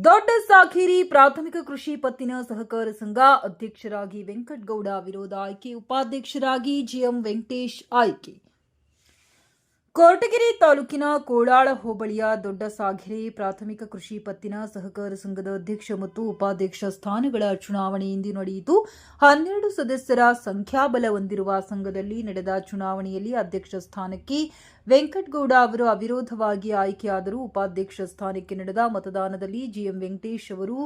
ದೊಡ್ಡ ಸಾಖೇರಿ ಪ್ರಾಥಮಿಕ ಕೃಷಿ ಪತ್ತಿನ ಸಹಕಾರ ಸಂಘ ಅಧ್ಯಕ್ಷರಾಗಿ ವೆಂಕಟಗೌಡ ವಿರೋಧ ಆಯ್ಕೆ, ಉಪಾಧ್ಯಕ್ಷರಾಗಿ ಜಿಎಂ ವೆಂಕಟೇಶ್ ಆಯ್ಕೆ. ಕೊರಟಗೆರೆ ತಾಲೂಕಿನ ಕೋಳಾಳ ಹೋಬಳಿಯ ದೊಡ್ಡ ಸಾಖೇರಿ ಪ್ರಾಥಮಿಕ ಕೃಷಿ ಪತ್ತಿನ ಸಹಕಾರ ಸಂಘದ ಅಧ್ಯಕ್ಷ ಮತ್ತು ಉಪಾಧ್ಯಕ್ಷ ಸ್ಥಾನಗಳ ಚುನಾವಣೆ ಇಂದು ನಡೆಯಿತು. 12 ಸದಸ್ಯರ ಸಂಖ್ಯಾಬಲ ಹೊಂದಿರುವ ಸಂಘದಲ್ಲಿ ನಡೆದ ಚುನಾವಣೆಯಲ್ಲಿ ಅಧ್ಯಕ್ಷ ಸ್ಥಾನಕ್ಕೆ ವೆಂಕಟಗೌಡ ಅವರು ಅವಿರೋಧವಾಗಿ ಆಯ್ಕೆಯಾದರು. ಉಪಾಧ್ಯಕ್ಷ ಸ್ಥಾನಕ್ಕೆ ನಡೆದ ಮತದಾನದಲ್ಲಿ ಜಿಎಂ ವೆಂಕಟೇಶ್ ಅವರು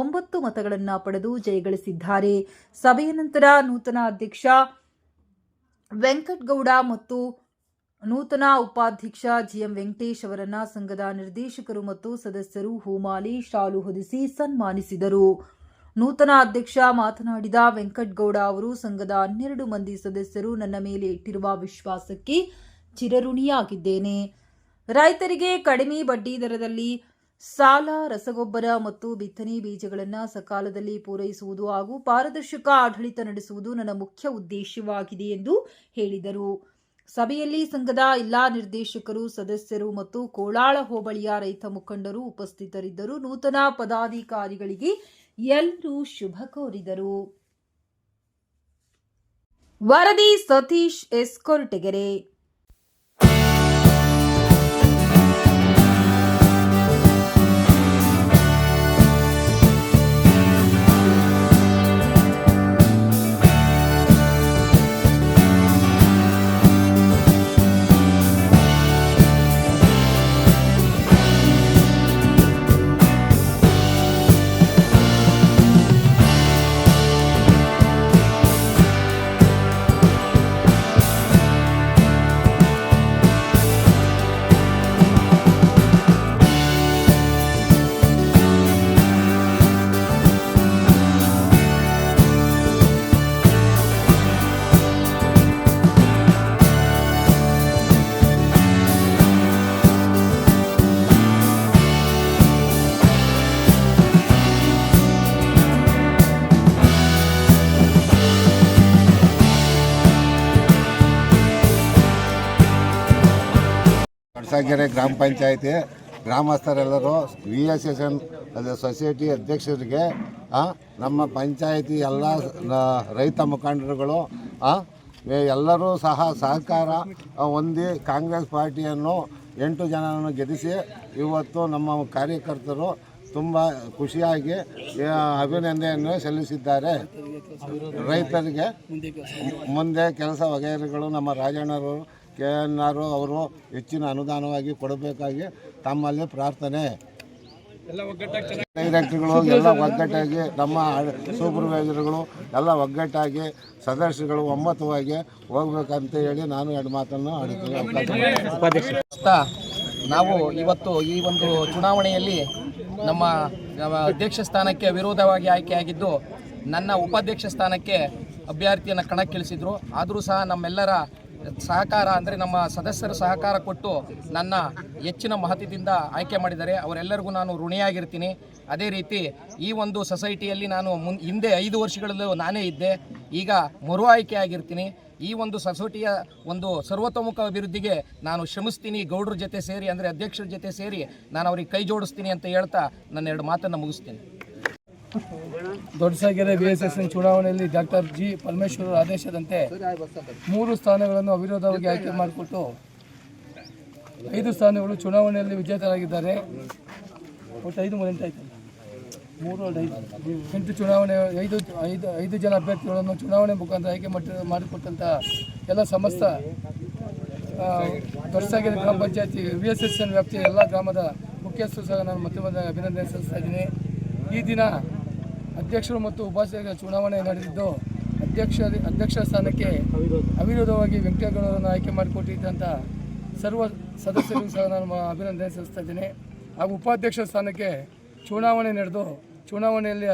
9 ಮತಗಳನ್ನು ಪಡೆದು ಜಯಗಳಿಸಿದ್ದಾರೆ. ಸಭೆಯ ನಂತರ ನೂತನ ಅಧ್ಯಕ್ಷ ವೆಂಕಟಗೌಡ ಮತ್ತು ನೂತನ ಉಪಾಧ್ಯಕ್ಷ ಜಿಎಂ ವೆಂಕಟೇಶ್ ಅವರನ್ನ ಸಂಘದ ನಿರ್ದೇಶಕರು ಮತ್ತು ಸದಸ್ಯರು ಹೂಮಾಲೆ ಶಾಲು ಹೊದಿಸಿ ಸನ್ಮಾನಿಸಿದರು. ನೂತನ ಅಧ್ಯಕ್ಷ ಮಾತನಾಡಿದ ವೆಂಕಟಗೌಡ ಅವರು, ಸಂಘದ 12 ಮಂದಿ ಸದಸ್ಯರು ನನ್ನ ಮೇಲೆ ಇಟ್ಟಿರುವ ವಿಶ್ವಾಸಕ್ಕೆ ಚಿರಋಣಿಯಾಗಿದ್ದೇನೆ. ರೈತರಿಗೆ ಕಡಿಮೆ ಬಡ್ಡಿ ದರದಲ್ಲಿ ಸಾಲ, ರಸಗೊಬ್ಬರ ಮತ್ತು ಬಿತ್ತನೆ ಬೀಜಗಳನ್ನು ಸಕಾಲದಲ್ಲಿ ಪೂರೈಸುವುದು ಹಾಗೂ ಪಾರದರ್ಶಕ ಆಡಳಿತ ನಡೆಸುವುದು ನನ್ನ ಮುಖ್ಯ ಉದ್ದೇಶವಾಗಿದೆ ಎಂದು ಹೇಳಿದರು. ಸಭೆಯಲ್ಲಿ ಸಂಘದ ಎಲ್ಲಾ ನಿರ್ದೇಶಕರು, ಸದಸ್ಯರು ಮತ್ತು ಕೋಳಾಳ ಹೋಬಳಿಯ ರೈತ ಮುಖಂಡರು ಉಪಸ್ಥಿತರಿದ್ದರು. ನೂತನ ಪದಾಧಿಕಾರಿಗಳಿಗೆ ಎಲ್ಲರೂ ಶುಭ ಕೋರಿದರು. ವರದಿ ಸತೀಶ್ ಎಸ್, ಕೊರಟಗೆರೆ. ಕೊರಟಗೆರೆ ಗ್ರಾಮ ಪಂಚಾಯಿತಿ ಗ್ರಾಮಸ್ಥರೆಲ್ಲರೂ VSSN ಸೊಸೈಟಿ ಅಧ್ಯಕ್ಷರಿಗೆ, ನಮ್ಮ ಪಂಚಾಯಿತಿ ಎಲ್ಲ ರೈತ ಮುಖಂಡರುಗಳು ಎಲ್ಲರೂ ಸಹಕಾರ ಹೊಂದಿ ಕಾಂಗ್ರೆಸ್ ಪಾರ್ಟಿಯನ್ನು 8 ಜನರನ್ನು ಗೆಲ್ಲಿಸಿ ಇವತ್ತು ನಮ್ಮ ಕಾರ್ಯಕರ್ತರು ತುಂಬ ಖುಷಿಯಾಗಿ ಅಭಿನಂದನೆಯನ್ನು ಸಲ್ಲಿಸಿದ್ದಾರೆ. ರೈತರಿಗೆ ಮುಂದೆ ಕೆಲಸ ವಗೈರೆಗಳು ನಮ್ಮ ರಾಜಣ್ಣವರು KNR ಅವರು ಹೆಚ್ಚಿನ ಅನುದಾನವಾಗಿ ಕೊಡಬೇಕಾಗಿ ತಮ್ಮಲ್ಲಿ ಪ್ರಾರ್ಥನೆ. ಡೈರೆಕ್ಟರ್ಗಳು ಎಲ್ಲ ಒಗ್ಗಟ್ಟಾಗಿ, ನಮ್ಮ ಸೂಪರ್ವೈಸರ್ಗಳು ಎಲ್ಲ ಒಗ್ಗಟ್ಟಾಗಿ, ಸದಸ್ಯರುಗಳು ಒಮ್ಮತವಾಗಿ ಹೋಗ್ಬೇಕಂತ ಹೇಳಿ ನಾನು 2 ಮಾತನ್ನು ಆಡುತ್ತೇನೆ. ನಾವು ಇವತ್ತು ಈ ಒಂದು ಚುನಾವಣೆಯಲ್ಲಿ ನಮ್ಮ ಅಧ್ಯಕ್ಷ ಸ್ಥಾನಕ್ಕೆ ವಿರೋಧವಾಗಿ ಆಯ್ಕೆಯಾಗಿದ್ದು, ನನ್ನ ಉಪಾಧ್ಯಕ್ಷ ಸ್ಥಾನಕ್ಕೆ ಅಭ್ಯರ್ಥಿಯನ್ನು ಕಣಕ್ಕಿಳಿಸಿದ್ರು. ಆದರೂ ಸಹ ನಮ್ಮೆಲ್ಲರ ಸಹಕಾರ ಅಂದರೆ ನಮ್ಮ ಸದಸ್ಯರ ಸಹಕಾರ ಕೊಟ್ಟು ನನ್ನ ಹೆಚ್ಚಿನ ಮಹತ್ವದಿಂದ ಆಯ್ಕೆ ಮಾಡಿದ್ದಾರೆ. ಅವರೆಲ್ಲರಿಗೂ ನಾನು ಋಣಿಯಾಗಿರ್ತೀನಿ. ಅದೇ ರೀತಿ ಈ ಒಂದು ಸೊಸೈಟಿಯಲ್ಲಿ ನಾನು ಹಿಂದೆ 5 ವರ್ಷಗಳಲ್ಲೂ ನಾನೇ ಇದ್ದೆ, ಈಗ ಮರು ಆಯ್ಕೆ ಆಗಿರ್ತೀನಿ. ಈ ಒಂದು ಸೊಸೈಟಿಯ ಒಂದು ಸರ್ವತೋಮುಖ ಅಭಿವೃದ್ಧಿಗೆ ನಾನು ಶ್ರಮಿಸ್ತೀನಿ. ಗೌಡ್ರ ಜೊತೆ ಸೇರಿ, ಅಂದರೆ ಅಧ್ಯಕ್ಷರ ಜೊತೆ ಸೇರಿ ನಾನು ಅವ್ರಿಗೆ ಕೈ ಜೋಡಿಸ್ತೀನಿ ಅಂತ ಹೇಳ್ತಾ ನನ್ನ 2 ಮಾತನ್ನು ಮುಗಿಸ್ತೀನಿ. ದೊಡ್ಡಸಾಗೆರೆ VSSN ಚುನಾವಣೆಯಲ್ಲಿ ಡಾಕ್ಟರ್ ಜಿ ಪರಮೇಶ್ವರ ಆದೇಶದಂತೆ 3 ಸ್ಥಾನಗಳನ್ನು ಅವಿರೋಧವಾಗಿ ಆಯ್ಕೆ ಮಾಡಿಕೊಟ್ಟು 5 ಸ್ಥಾನಗಳು ಚುನಾವಣೆಯಲ್ಲಿ ವಿಜೇತರಾಗಿದ್ದಾರೆ. ಒಟ್ಟು 5 ಮೂರು ಆಯ್ತಲ್ಲ, 8 ಚುನಾವಣೆ 5 ಜನ ಅಭ್ಯರ್ಥಿಗಳನ್ನು ಚುನಾವಣೆ ಮುಖಾಂತರ ಆಯ್ಕೆ ಮಾಡಿಕೊಟ್ಟಂಥ ಎಲ್ಲ ಸಮಸ್ತ ದೊಡ್ಡಸಾಗೆರೆ ಗ್ರಾಮ ಪಂಚಾಯತಿ VSSN ವ್ಯಾಪ್ತಿಯ ಎಲ್ಲ ಗ್ರಾಮದ ಮುಖ್ಯಸ್ಥರು ಸಹ ನಾನು ಮತ್ತೆ ಅಭಿನಂದನೆ ಸಲ್ಲಿಸ್ತಾ ಇದ್ದೀನಿ. ಈ ದಿನ ಅಧ್ಯಕ್ಷರು ಮತ್ತು ಉಪಾಧ್ಯಕ್ಷರ ಚುನಾವಣೆ ನಡೆದಿದ್ದು, ಅಧ್ಯಕ್ಷ ಸ್ಥಾನಕ್ಕೆ ಅವಿರೋಧವಾಗಿ ವೆಂಕಟಗೌಡರನ್ನು ಆಯ್ಕೆ ಮಾಡಿಕೊಟ್ಟಿದ್ದಂಥ ಸರ್ವ ಸದಸ್ಯರಿಗೂ ಸಹ ನಾನು ಅಭಿನಂದನೆ ಸಲ್ಲಿಸ್ತಾ ಇದ್ದೀನಿ. ಹಾಗೂ ಉಪಾಧ್ಯಕ್ಷ ಸ್ಥಾನಕ್ಕೆ ಚುನಾವಣೆ ನಡೆದು, ಚುನಾವಣೆಯಲ್ಲಿ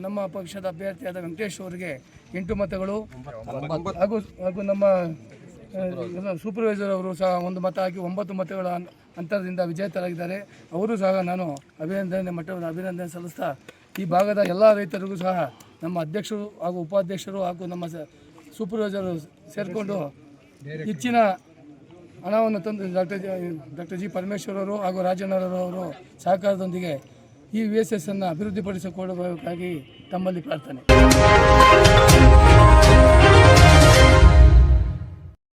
ನಮ್ಮ ಪಕ್ಷದ ಅಭ್ಯರ್ಥಿಯಾದ ವೆಂಕಟೇಶ್ ಅವರಿಗೆ 8 ಮತಗಳು ಹಾಗೂ ನಮ್ಮ ಸೂಪರ್ವೈಸರ್ ಅವರು ಸಹ 1 ಮತ ಹಾಕಿ 9 ಮತಗಳ ಅಂತರದಿಂದ ವಿಜೇತರಾಗಿದ್ದಾರೆ. ಅವರು ಸಹ ನಾನು ಅಭಿನಂದನೆ ಸಲ್ಲಿಸ್ತಾ, ಈ ಭಾಗದ ಎಲ್ಲ ರೈತರಿಗೂ ಸಹ ನಮ್ಮ ಅಧ್ಯಕ್ಷರು ಹಾಗೂ ಉಪಾಧ್ಯಕ್ಷರು ಹಾಗೂ ನಮ್ಮ ಸೂಪರ್ವೈಸರು ಸೇರಿಕೊಂಡು ಹೆಚ್ಚಿನ ಹಣವನ್ನು ತಂದು ಡಾಕ್ಟರ್ ಜಿ ಪರಮೇಶ್ವರ್ ಅವರು ಹಾಗೂ ರಾಜಣ್ಣರವರು ಸಹಕಾರದೊಂದಿಗೆ ಈ VSS ಅನ್ನು ಅಭಿವೃದ್ಧಿಪಡಿಸಿಕೊಳ್ಳಬೇಕಾಗಿ ತಮ್ಮಲ್ಲಿ ಪ್ರಾರ್ಥನೆ.